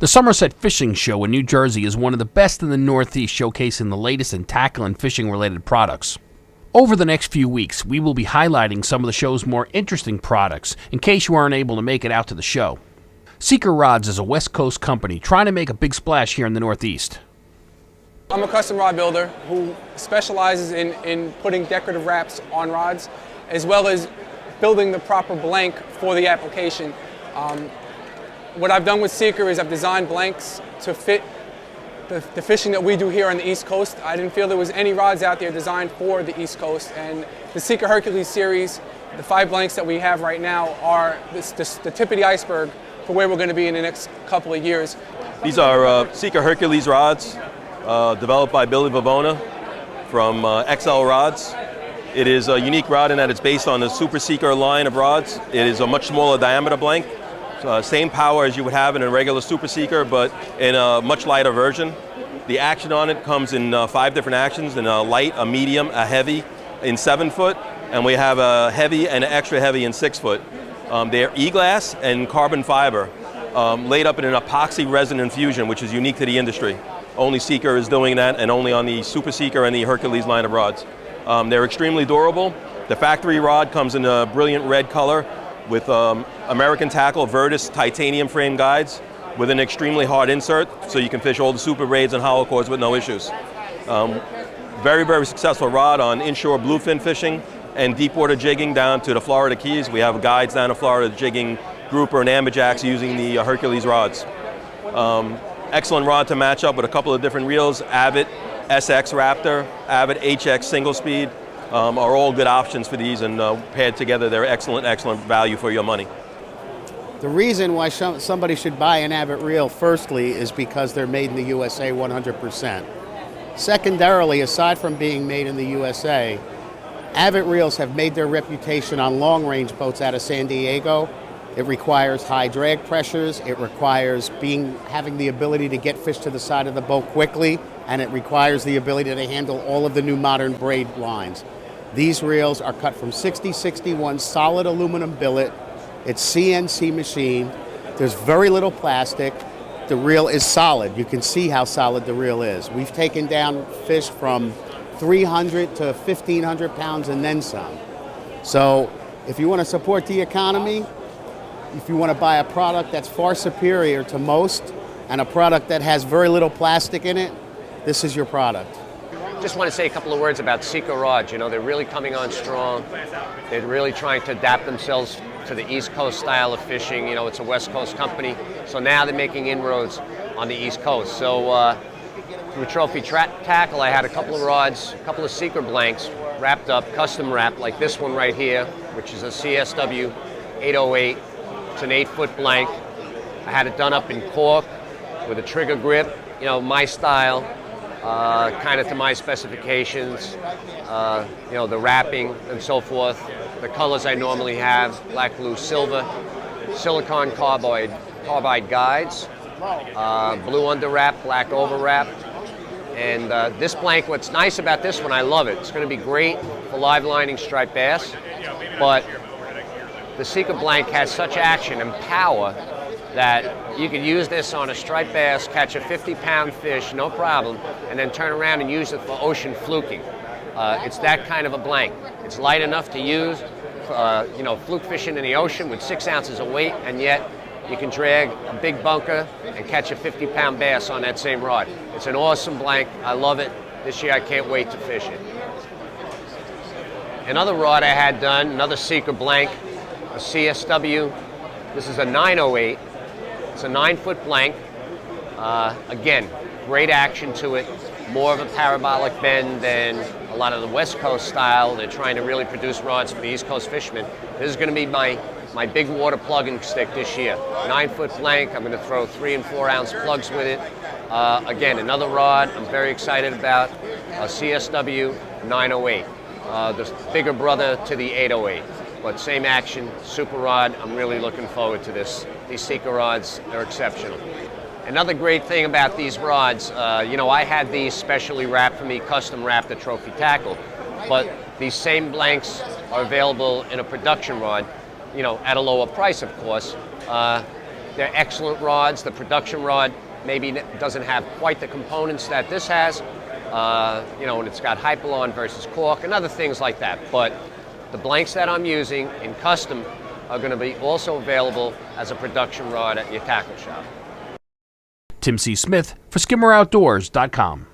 The Somerset Fishing Show in New Jersey is one of the best in the Northeast, showcasing the latest in tackle and fishing-related products. Over the next few weeks, we will be highlighting some of the show's more interesting products, in case you aren't able to make it out to the show. Seeker Rods is a West Coast company trying to make a big splash here in the Northeast. I'm a custom rod builder who specializes in putting decorative wraps on rods, as well as building the proper blank for the application. What I've done with Seeker is I've designed blanks to fit the fishing that we do here on the East Coast. I didn't feel there was any rods out there designed for the East Coast, and the Seeker Hercules series, the 5 blanks that we have right now, are the tip of the iceberg for where we're going to be in the next couple of years. These are Seeker Hercules rods, developed by Billy Vivona from XL Rods. It is a unique rod in that it's based on the Super Seeker line of rods. It is a much smaller diameter blank. Same power as you would have in a regular Super Seeker, but in a much lighter version. The action on it comes in 5 different actions: in a light, a medium, a heavy, in 7 foot, and we have a heavy and an extra heavy in 6 foot. They're e-glass and carbon fiber, laid up in an epoxy resin infusion, which is unique to the industry. Only Seeker is doing that, and only on the Super Seeker and the Hercules line of rods. They're extremely durable. The factory rod comes in a brilliant red color with American Tackle Vertus titanium frame guides with an extremely hard insert, so you can fish all the super braids and hollow cores with no issues. Very, very successful rod on inshore bluefin fishing and deep water jigging down to the Florida Keys. We have guides down to Florida jigging grouper and amberjacks using the Hercules rods. Excellent rod to match up with a couple of different reels. Avet SX Raptor, Avet HX single speed are all good options for these, and paired together they're excellent value for your money. The reason why somebody should buy an Avet reel, firstly, is because they're made in the USA 100%. Secondarily, aside from being made in the USA, Avet reels have made their reputation on long-range boats out of San Diego. It requires high drag pressures, it requires having the ability to get fish to the side of the boat quickly, and it requires the ability to handle all of the new modern braid lines. These reels are cut from 6061 solid aluminum billet. It's CNC machined. There's very little plastic. The reel is solid. You can see how solid the reel is. We've taken down fish from 300 to 1,500 pounds and then some. So if you want to support the economy, if you want to buy a product that's far superior to most and a product that has very little plastic in it, this is your product. Just want to say a couple of words about Seeker rods. You know, they're really coming on strong. They're really trying to adapt themselves to the East Coast style of fishing. You know, it's a West Coast company, so now they're making inroads on the East Coast. So through Trophy Tackle, I had a couple of rods, a couple of Seeker blanks wrapped up, custom wrapped, like this one right here, which is a CSW 808. It's an 8-foot blank. I had it done up in cork with a trigger grip, you know, my style, kind of to my specifications, you know, the wrapping and so forth. The colors I normally have: black, blue, silver, silicon carbide guides, blue under wrap, black over wrap. And this blank, what's nice about this one, I love it. It's going to be great for live lining striped bass, but the Seeker blank has such action and power that you can use this on a striped bass, catch a 50-pound fish, no problem, and then turn around and use it for ocean fluking. It's that kind of a blank. It's light enough to use, you know, fluke fishing in the ocean with 6 ounces of weight, and yet you can drag a big bunker and catch a 50-pound bass on that same rod. It's an awesome blank. I love it. This year I can't wait to fish it. Another rod I had done, another Seeker blank, a CSW. This is a 908. It's a 9-foot blank. Again, great action to it. More of a parabolic bend than a lot of the West Coast style. They're trying to really produce rods for the East Coast fishermen. This is going to be my big water plugging stick this year. 9-foot blank. I'm going to throw 3 and 4 ounce plugs with it. Again, another rod I'm very excited about, a CSW 908. The bigger brother to the 808. But same action, super rod. I'm really looking forward to this. These Seeker rods, they're exceptional. Another great thing about these rods, you know, I had these specially wrapped for me, custom wrapped at Trophy Tackle, but these same blanks are available in a production rod, you know, at a lower price, of course. They're excellent rods. The production rod maybe doesn't have quite the components that this has, and it's got Hypalon versus cork and other things like that. But the blanks that I'm using in custom are going to be also available as a production rod at your tackle shop. Tim C. Smith for SkimmerOutdoors.com.